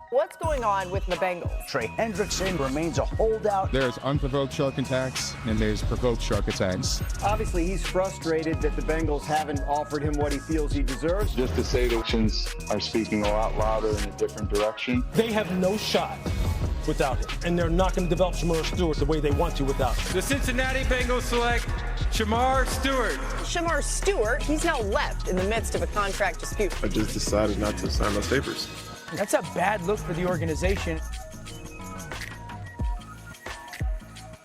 What's going on with the Bengals? Trey Hendrickson remains a holdout. There's unprovoked shark attacks and there's provoked shark attacks. Obviously, he's frustrated that the Bengals haven't offered him what he feels he deserves. Just to say the actions are speaking a lot louder in a different direction. They have no shot without him, and they're not going to develop Shedeur Stewart the way they want to without him. The Cincinnati Bengals select Shedeur Stewart. Shedeur Stewart, he's now left in the midst of a contract dispute. I just decided not to sign those papers. That's a bad look for the organization.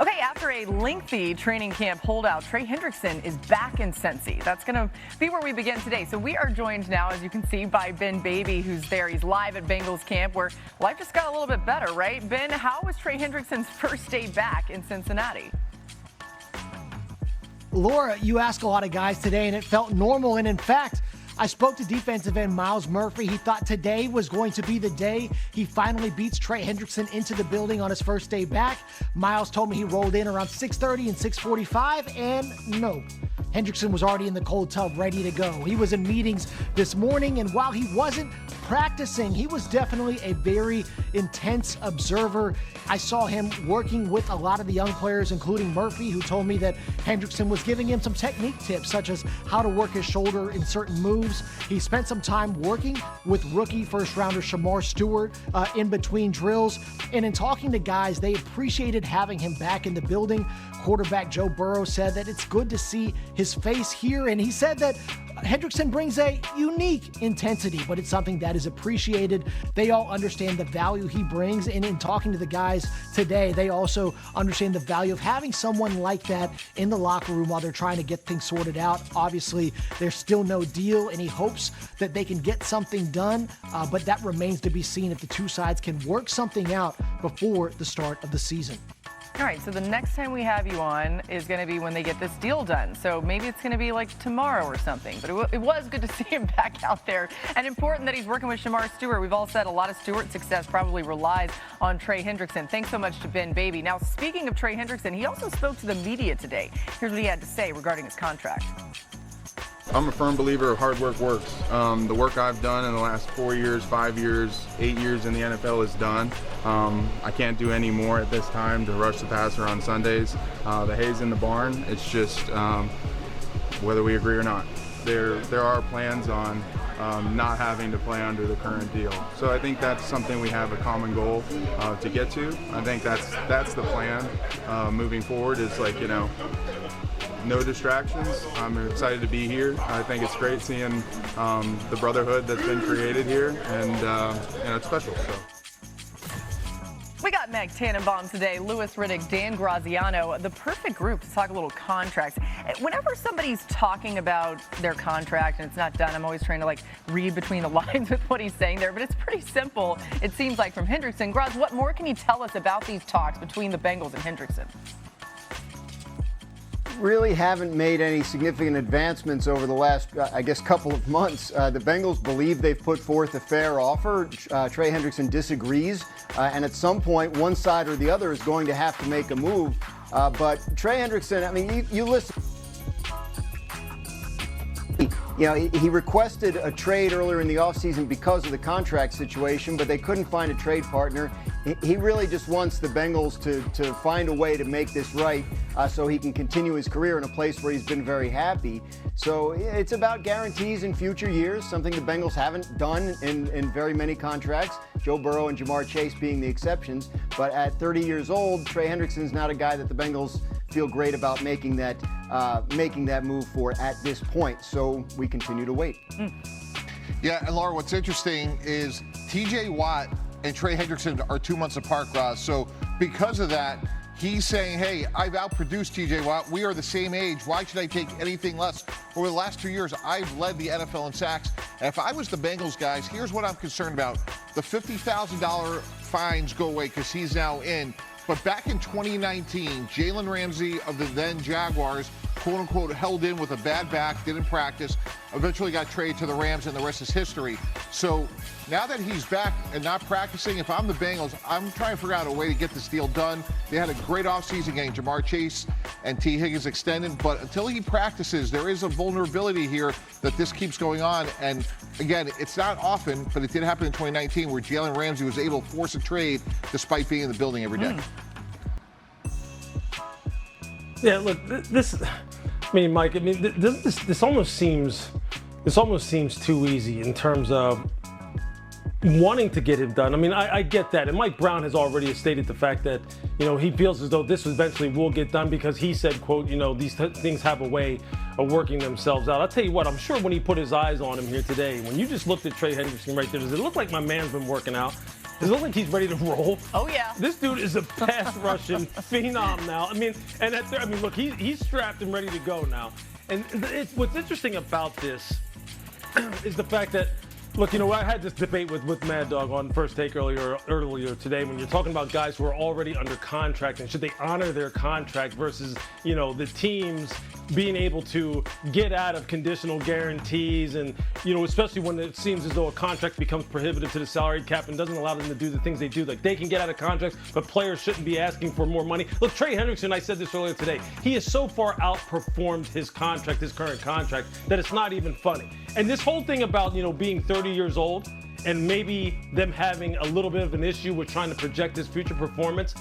Okay, after a lengthy training camp holdout, Trey Hendrickson is back in Cincy. That's going to be where we begin today. So we are joined now, as you can see, by Ben Baby, who's there. He's live at Bengals camp, where life just got a little bit better, right? Ben, how was Trey Hendrickson's first day back in Cincinnati? Laura, you ask a lot of guys today, and it felt normal. And in fact, I spoke to defensive end Myles Murphy. He thought today was going to be the day he finally beats Trey Hendrickson into the building on his first day back. Myles told me he rolled in around 6:30 and 6:45, and no, Hendrickson was already in the cold tub ready to go. He was in meetings this morning, and while he wasn't practicing, he was definitely a very intense observer. I saw him working with a lot of the young players, including Murphy, who told me that Hendrickson was giving him some technique tips, such as how to work his shoulder in certain moves. He spent some time working with rookie first-rounder Shedeur Stewart in between drills. And in talking to guys, they appreciated having him back in the building. Quarterback Joe Burrow said that it's good to see his face here, and he said that Hendrickson brings a unique intensity, but it's something that is appreciated. They all understand the value he brings, and in talking to the guys today, they also understand the value of having someone like that in the locker room while they're trying to get things sorted out. Obviously, there's still no deal, and he hopes that they can get something done, but that remains to be seen if the two sides can work something out before the start of the season. All right, so the next time we have you on is going to be when they get this deal done. So maybe it's going to be like tomorrow or something. But it was good to see him back out there. And important that he's working with Shedeur Stewart. We've all said a lot of Stewart's success probably relies on Trey Hendrickson. Thanks so much to Ben Baby. Now, speaking of Trey Hendrickson, he also spoke to the media today. Here's what he had to say regarding his contract. I'm a firm believer of hard work works. The work I've done in the last 4 years, 5 years, 8 years in the NFL is done. I can't do any more at this time to rush the passer on Sundays. The hay's in the barn. It's just whether we agree or not. There are plans on not having to play under the current deal. So I think that's something we have a common goal to get to. I think that's the plan moving forward is no distractions. I'm excited to be here. I think it's great seeing the brotherhood that's been created here, and it's special. So. We got Meg Tannenbaum today, Louis Redick, Dan Graziano, the perfect group to talk a little contracts. Whenever somebody's talking about their contract and it's not done, I'm always trying to read between the lines with what he's saying there, but it's pretty simple, it seems like, from Hendrickson. Graz, what more can you tell us about these talks between the Bengals and Hendrickson? Really haven't made any significant advancements over the last, couple of months. The Bengals believe they've put forth a fair offer. Trey Hendrickson disagrees, and at some point, one side or the other is going to have to make a move. But Trey Hendrickson, you listen. He requested a trade earlier in the offseason because of the contract situation, but they couldn't find a trade partner. He really just wants the Bengals to find a way to make this right so he can continue his career in a place where he's been very happy. So it's about guarantees in future years, something the Bengals haven't done in very many contracts, Joe Burrow and Jamar Chase being the exceptions. But at 30 years old, Trey Hendrickson's not a guy that the Bengals feel great about making that move for at this point. So we continue to wait. Yeah, and Laura, what's interesting is TJ Watt and Trey Hendrickson are 2 months apart, Ross. So because of that, he's saying, hey, I've outproduced TJ Watt. We are the same age. Why should I take anything less? Over the last 2 years, I've led the NFL in sacks. And if I was the Bengals guys, here's what I'm concerned about. The $50,000 fines go away because he's now in. But back in 2019, Jalen Ramsey of the then Jaguars quote-unquote held in with a bad back, didn't practice, eventually got traded to the Rams, and the rest is history. So now that he's back and not practicing, if I'm the Bengals, I'm trying to figure out a way to get this deal done. They had a great offseason getting Jamar Chase and T. Higgins extended, but until he practices, there is a vulnerability here that this keeps going on. And again, it's not often, but it did happen in 2019 where Jalen Ramsey was able to force a trade despite being in the building every day. Yeah, look, Mike, this almost seems too easy in terms of wanting to get it done. I mean, I get that. And Mike Brown has already stated the fact that, he feels as though this eventually will get done because he said, quote, these things have a way of working themselves out. I'll tell you what, I'm sure when he put his eyes on him here today, when you just looked at Trey Hendrickson right there, does it look like my man's been working out? Does it look like he's ready to roll? Oh, yeah. This dude is a pass rushing phenom now. Look, he's strapped and ready to go now. And what's interesting about this is the fact that, look, I had this debate with Mad Dog on First Take earlier today when you're talking about guys who are already under contract and should they honor their contract versus, the teams being able to get out of conditional guarantees and, especially when it seems as though a contract becomes prohibitive to the salary cap and doesn't allow them to do the things they do. Like they can get out of contracts, but players shouldn't be asking for more money. Look, Trey Hendrickson, I said this earlier today, he has so far outperformed his current contract, that it's not even funny. And this whole thing about, being 30 years old and maybe them having a little bit of an issue with trying to project his future performance.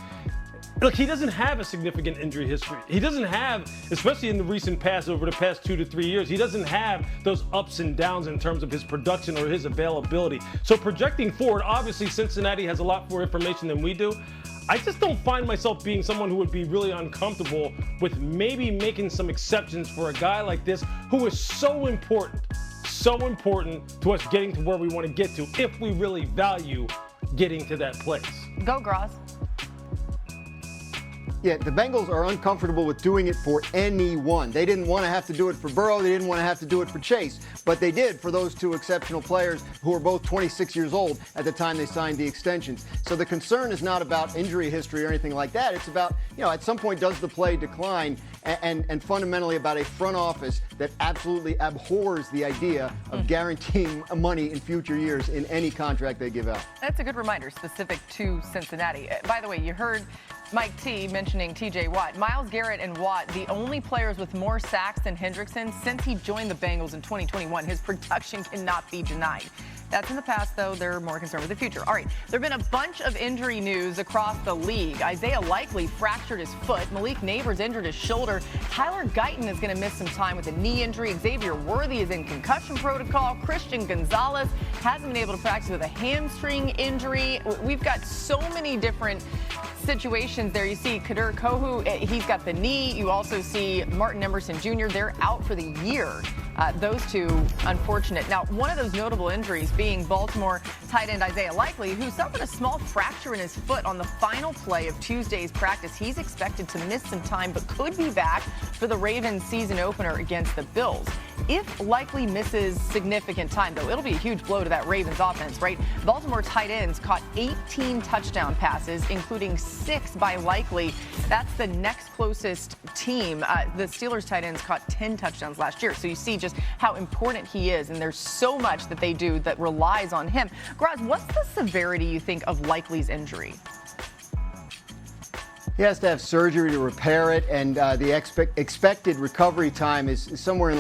Look, he doesn't have a significant injury history. He doesn't have, especially in the recent past, over the past 2 to 3 years, he doesn't have those ups and downs in terms of his production or his availability. So projecting forward, obviously Cincinnati has a lot more information than we do. I just don't find myself being someone who would be really uncomfortable with maybe making some exceptions for a guy like this who is so important to us getting to where we want to get to if we really value getting to that place. Go, Gross. Yeah, the Bengals are uncomfortable with doing it for anyone. They didn't want to have to do it for Burrow. They didn't want to have to do it for Chase. But they did for those two exceptional players who are both 26 years old at the time they signed the extensions. So the concern is not about injury history or anything like that. It's about, at some point does the play decline and fundamentally about a front office that absolutely abhors the idea of guaranteeing money in future years in any contract they give out. That's a good reminder specific to Cincinnati. By the way, you heard Mike T mentioning TJ Watt. Myles Garrett and Watt, the only players with more sacks than Hendrickson since he joined the Bengals in 2021. His production cannot be denied. That's in the past, though. They're more concerned with the future. All right, there have been a bunch of injury news across the league. Isaiah Likely fractured his foot. Malik Neighbors injured his shoulder. Tyler Guyton is going to miss some time with a knee injury. Xavier Worthy is in concussion protocol. Christian Gonzalez hasn't been able to practice with a hamstring injury. We've got so many different situations there. You see Kader Kohu, he's got the knee. You also see Martin Emerson Jr., they're out for the year. Those two, unfortunate. Now, one of those notable injuries being Baltimore tight end Isaiah Likely, who suffered a small fracture in his foot on the final play of Tuesday's practice. He's expected to miss some time, but could be back for the Ravens season opener against the Bills. If Likely misses significant time, though, it'll be a huge blow to that Ravens offense, right? Baltimore tight ends caught 18 touchdown passes, including 6 by Likely. That's the next closest team. The Steelers tight ends caught 10 touchdowns last year. So you see just how important he is, and there's so much that they do that relies on him. Graz, what's the severity, you think, of Likely's injury? He has to have surgery to repair it, and the expected recovery time is somewhere in